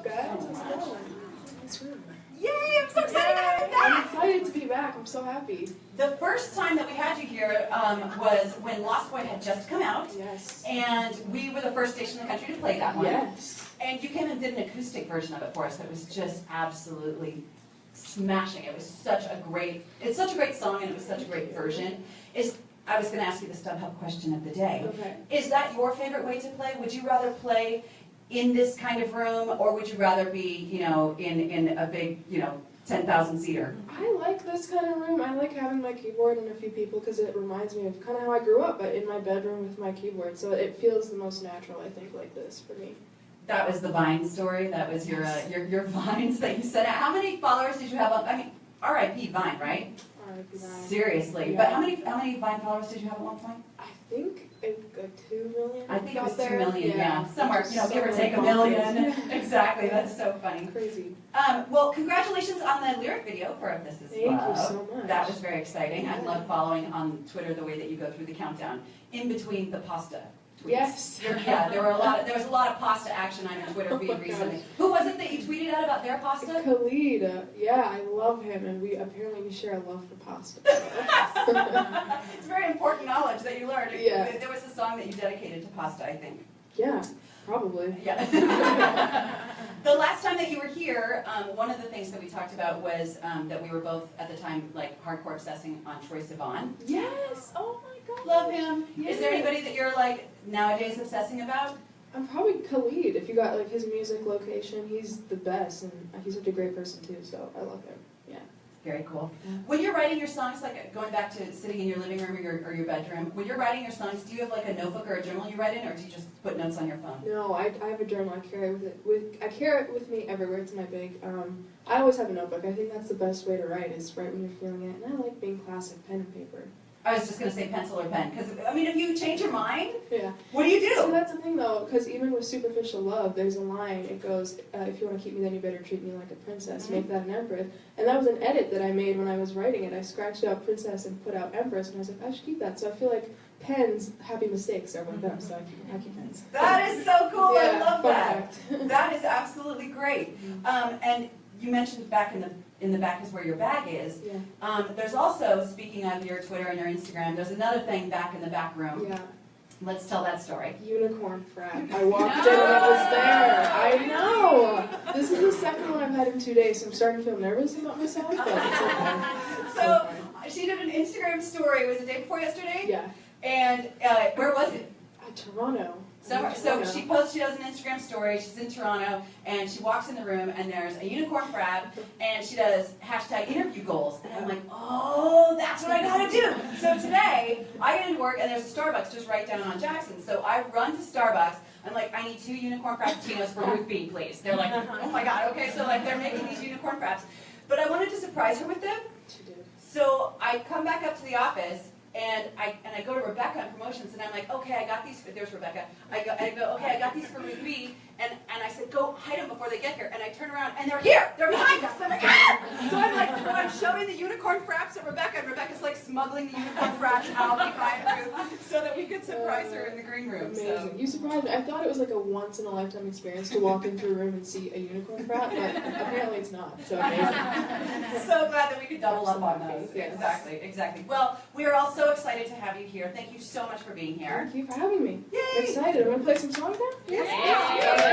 up, guys? How's it going? Nice room. Yay! I'm so excited to have you back! I'm excited to be back. I'm so happy. The first time that we had you here was when Lost Boy had just come out. Yes. And we were the first station in the country to play that one. Yes. And you came and did an acoustic version of it for us that was just absolutely smashing. It was such a great song, and it was such a great version. I was going to ask you the StubHub question of the day. Okay. Is that your favorite way to play? Would you rather play in this kind of room, or would you rather be, in a big, 10,000 seater? I like this kind of room. I like having my keyboard and a few people because it reminds me of kind of how I grew up, but in my bedroom with my keyboard. So it feels the most natural, I think, like this for me. That was the Vine story. That was your Vines that you sent out. How many followers did you have on? I mean, R.I.P. Vine, right? R.I.P. Vine. Seriously. Yeah. But how many Vine followers did you have at one point? I think like 2 million. I think it was 2 there. million, yeah. Somewhere, So give or take a many million. followers. Exactly, that's so funny. Crazy. Well, congratulations on the lyric video for This Is Thank Love. you so much. That was very exciting. I Yeah. love following on Twitter the way that you go through the countdown in between the pasta tweets. Yes. Yeah, there was a lot of pasta action on your Twitter feed recently. gosh. Who was it that you tweeted out about their pasta? Khalid. Yeah, I love him, and we share a love for pasta. It's very important knowledge that you learned. Yeah. There was a song that you dedicated to pasta, I think. Yeah, probably. Yeah. The last time that you were here, one of the things that we talked about was that we were both at the time like hardcore obsessing on Troye Sivan. Yes. Oh my God. Love him. Yeah. Is there anybody that you're like nowadays obsessing about? I'm probably Khalid. If you got like his music location, he's the best, and he's such a great person too. So I love him. Yeah. Very cool. Yeah. When you're writing your songs, like going back to sitting in your living room or your bedroom, when you're writing your songs, do you have like a notebook or a journal you write in, or do you just put notes on your phone? No, I have a journal. I carry it with me everywhere. It's my big. I always have a notebook. I think that's the best way to write, is write when you're feeling it. And I like being classic, pen and paper. I was just going to say pencil or pen, because I mean, if you change your mind, Yeah. what do you do? So that's the thing though, because even with superficial love, there's a line, it goes, if you want to keep me, then you better treat me like a princess, make that an empress. And that was an edit that I made when I was writing it. I scratched out princess and put out empress, and I was like, I should keep that. So I feel like pens, happy mistakes are one of them, so I keep pens. That is so cool, Yeah, I love that. fact. That is absolutely great. And you mentioned back in the back is where your bag is. Yeah. There's also, speaking of your Twitter and your Instagram, there's another thing back in the back room. Yeah. Let's tell that story. Unicorn frat. I walked in and it was there. I know. This is the second one I've had in 2 days, so I'm starting to feel nervous about myself, but it's okay. So she did an Instagram story. Was it the day before yesterday? Yeah. And where was it? Toronto. So she does an Instagram story, she's in Toronto, and she walks in the room, and there's a unicorn crab, and she does #interview goals. And I'm like, oh, that's what I gotta do. So today, I get into work, and there's a Starbucks just right down on Jackson. So I run to Starbucks, I'm like, I need 2 unicorn frappuccinos for Ruth B, please. They're like, oh my God, okay, so like they're making these unicorn fraps. But I wanted to surprise her with them. She did. So I come back up to the office, and I go to Rebecca on promotions, and I'm like, okay, I got these. There's Rebecca. I go, okay, I got these for Ruth B, and I said, go hide them before they get here. And I turn around, and they're here. They're behind us. I'm like, ah! So I'm shoving the unicorn fraps at Rebecca, and Rebecca's like smuggling the unicorn fraps out behind Ruth, so that we could surprise her in the green room. Amazing. So. You surprised me. I thought it was like a once-in-a-lifetime experience to walk into a room and see a unicorn frat, but apparently it's not. So amazing. So glad that we could double up on those. Yes. Exactly. Well, we are all so excited to have you here. Thank you so much for being here. Thank you for having me. Yay! I'm excited. I'm going to play some songs now? Yes.